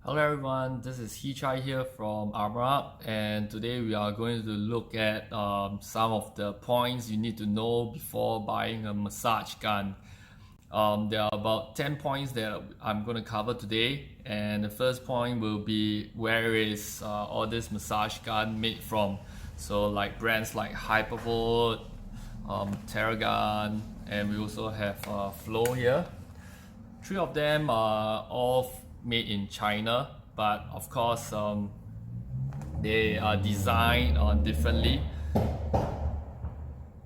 Hello everyone, this is Hichai here from Armor Up, and today we are going to look at some of the points you need to know before buying a massage gun. There are about 10 points that I'm going to cover today, and the first point will be where is all this massage gun made from. So like brands like Hypervolt, Terragun, and we also have Flow here. Three of them are all made in China, but of course they are designed differently.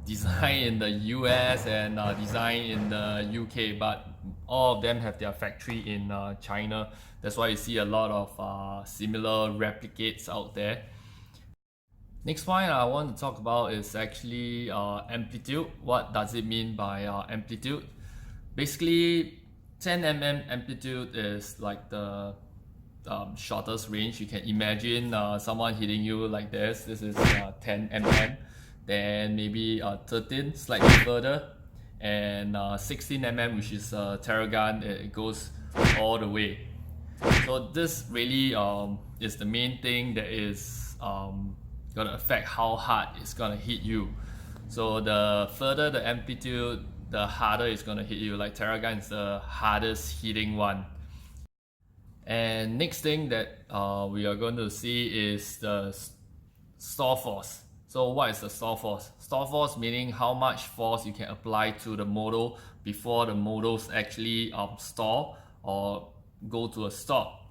Designed in the US and designed in the UK, but all of them have their factory in China. That's why you see a lot of similar replicates out there. Next point I want to talk about is actually amplitude. What does it mean by amplitude? Basically, 10 mm amplitude is like the shortest range. You can imagine someone hitting you like this. This is 10 mm. Then maybe 13, slightly further, and 16 mm, which is Terragun. It goes all the way. So this really is the main thing that is gonna affect how hard it's gonna hit you. So the further the amplitude, the harder it's gonna hit you. Like Terragun is the hardest hitting one. And next thing that we are going to see is the store force. So what is the store force? Store force meaning how much force you can apply to the model before the models actually stall or go to a stop.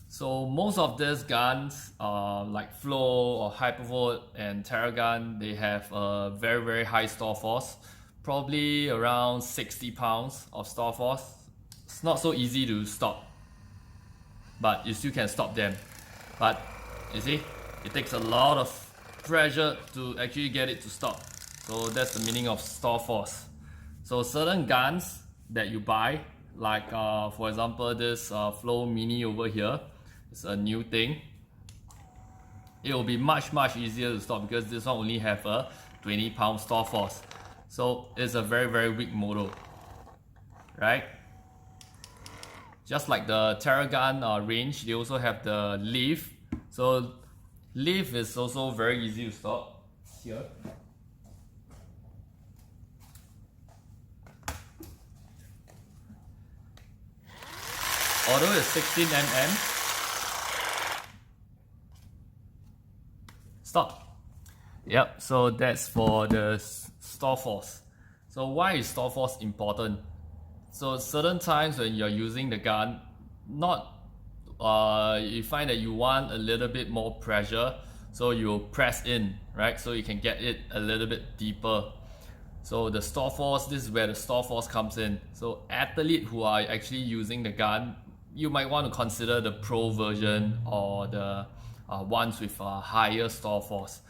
So most of these guns like Flow or Hypervolt and Terragun, they have a very high store force, probably around 60 pounds of store force. It's not so easy to stop, but you still can stop them. But you see, it takes a lot of pressure to actually get it to stop. So that's the meaning of store force. So certain guns that you buy, like for example this Flow Mini over here, it's a new thing. It will be much easier to stop because this one only have a 20 pound store force. So it's a very weak model, right? Just like the Terragun range, they also have the leaf. So leaf is also very easy to stop. Here. Although it's 16 mm, stop. Yep, so that's for the store force. So why is store force important? So certain times when you're using the gun, you find that you want a little bit more pressure, so you press in, right? So you can get it a little bit deeper. So the store force, this is where the store force comes in. So athletes who are actually using the gun, you might want to consider the pro version or the ones with a higher store force.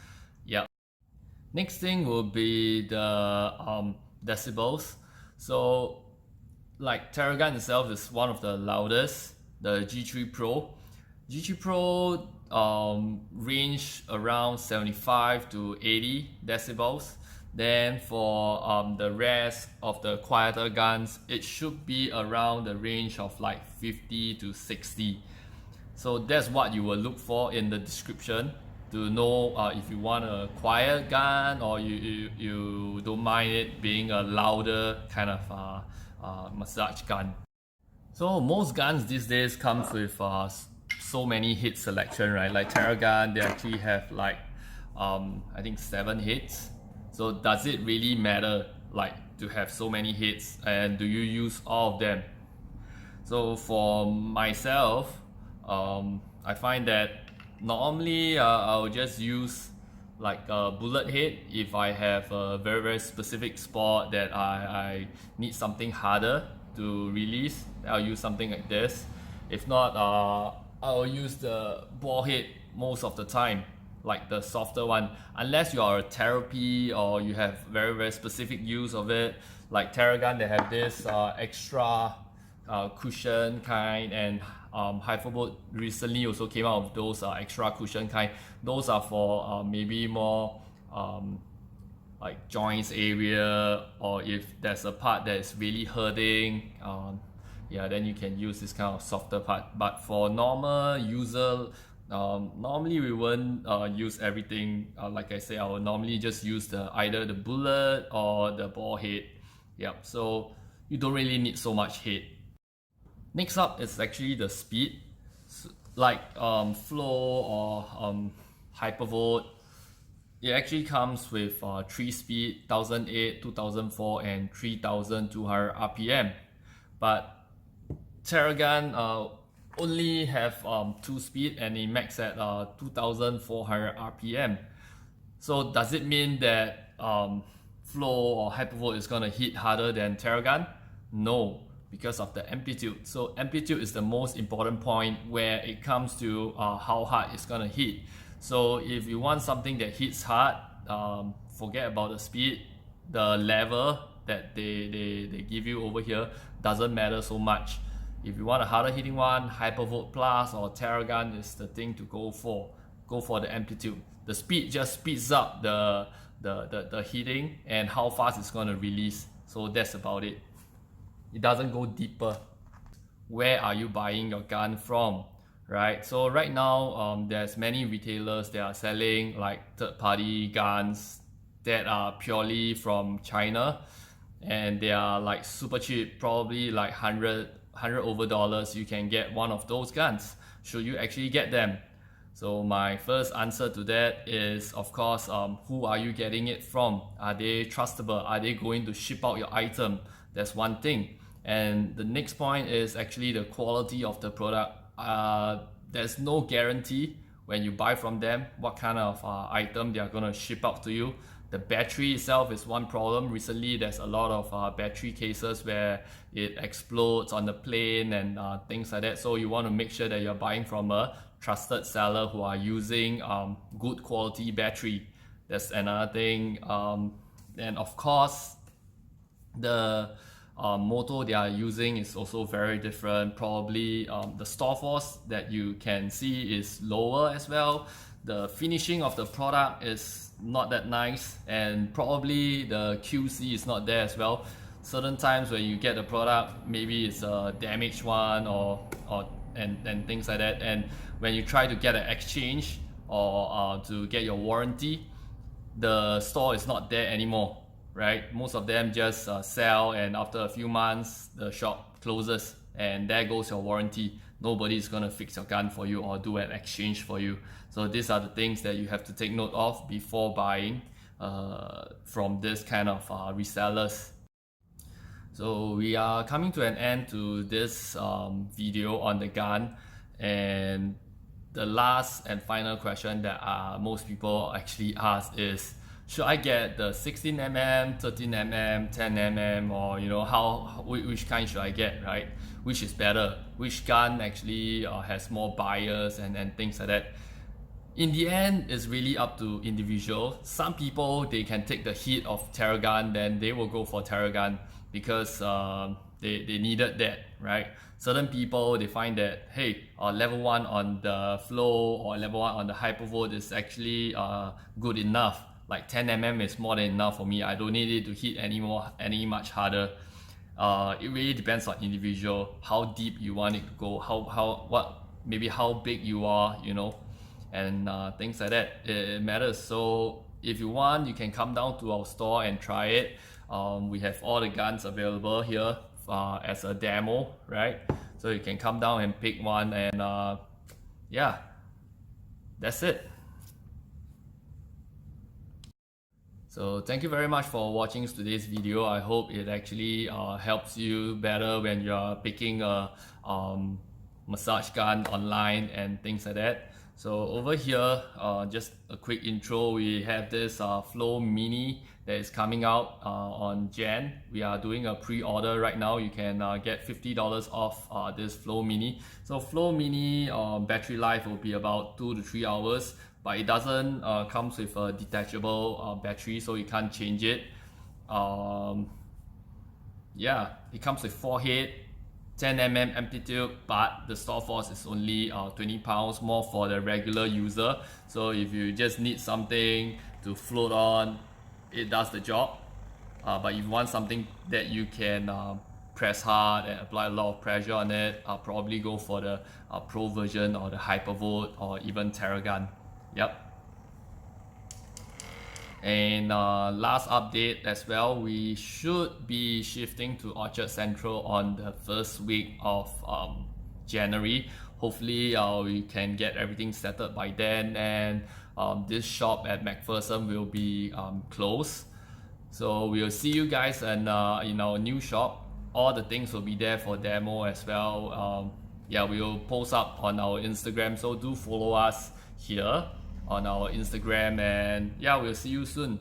Yeah. Next thing will be the decibels. So like Terragun itself is one of the loudest, the G3 Pro. G3 Pro range around 75 to 80 decibels. Then for the rest of the quieter guns, it should be around the range of like 50 to 60. So that's what you will look for in the description to know if you want a quiet gun or you don't mind it being a louder kind of massage gun. So most guns these days comes with so many hit selection, right? Like Terragun, they actually have like I think 7 hits. So does it really matter like to have so many hits, and do you use all of them? So for myself, I find that normally I'll just use like a bullet head if I have a very specific spot that I need something harder to release. I'll use something like this. If not, I'll use the ball head most of the time, like the softer one, unless you are a therapy or you have very specific use of it. Like Terragun, they have this extra cushion kind, and Hypervolt recently also came out with those extra cushion kind. Those are for maybe more like joints area, or if there's a part that is really hurting, yeah, then you can use this kind of softer part. But for normal user, normally we won't use everything. Like I say, I will normally just use either the bullet or the ball head. Yep, so you don't really need so much head. Next up is actually the speed. Like flow or hypervolt, it actually comes with 3 speed, 1008, 2004 and 3200 RPM. But Terragun only have 2 speed and it max at 2400 RPM. So does it mean that flow or hypervolt is gonna hit harder than Terragun? No, because of the amplitude. So amplitude is the most important point where it comes to how hard it's gonna hit. So if you want something that hits hard, forget about the speed. The level that they give you over here doesn't matter so much. If you want a harder hitting one, Hypervolt Plus or Terragun is the thing to go for. Go for the amplitude. The speed just speeds up the hitting and how fast it's going to release. So that's about it. It doesn't go deeper. Where are you buying your gun from? Right, so right now there's many retailers that are selling like third-party guns that are purely from China, and they are like super cheap, probably like $100 over dollars. You can get one of those guns. Should you actually get them? So my first answer to that is, of course, who are you getting it from? Are they trustable? Are they going to ship out your item? That's one thing. And the next point is actually the quality of the product. There's no guarantee when you buy from them what kind of item they are going to ship out to you. The battery itself is one problem. Recently there's a lot of battery cases where it explodes on the plane and things like that. So you want to make sure that you're buying from a trusted seller who are using good quality battery. That's another thing. And of course, the motor they are using is also very different. Probably the store force that you can see is lower as well. The finishing of the product is not that nice, and probably the QC is not there as well. Certain times when you get the product, maybe it's a damaged one and things like that, and when you try to get an exchange or to get your warranty, the store is not there anymore. Right? Most of them just sell, and after a few months the shop closes and there goes your warranty. Nobody is going to fix your gun for you or do an exchange for you. So these are the things that you have to take note of before buying from this kind of resellers. So we are coming to an end to this video on the gun, and the last and final question that most people actually ask is, should I get the 16mm, 13mm, 10mm, or you know, which kind should I get, right? Which is better? Which gun actually has more bias and things like that? In the end, it's really up to individual. Some people, they can take the heat of Terragun, then they will go for Terragun because they needed that, right? Certain people, they find that, hey, level 1 on the flow or level 1 on the hypervolt is actually good enough. Like 10mm is more than enough for me. I don't need it to hit any much harder. It really depends on individual, how deep you want it to go, maybe how big you are, you know, and things like that. It matters. So if you want, you can come down to our store and try it. We have all the guns available here as a demo, right? So you can come down and pick one, and yeah, that's it. So thank you very much for watching today's video. I hope it actually helps you better when you're picking a massage gun online and things like that. So over here, just a quick intro, we have this Flow Mini that is coming out on Jan. We are doing a pre-order right now. You can get $50 off this Flow Mini. So Flow Mini battery life will be about 2 to 3 hours. But it doesn't comes with a detachable battery, so you can't change it. Yeah, it comes with 4 head, 10mm amplitude, but the store force is only 20 pounds more for the regular user. So if you just need something to float on, it does the job. But if you want something that you can press hard and apply a lot of pressure on it, I'll probably go for the Pro version or the Hypervolt or even Terragun. Yep. And last update as well, we should be shifting to Orchard Central on the first week of January. Hopefully we can get everything settled by then, and this shop at McPherson will be closed. So we'll see you guys in our new shop. All the things will be there for demo as well. Yeah, we will post up on our Instagram, so do follow us here on our Instagram, and yeah, we'll see you soon.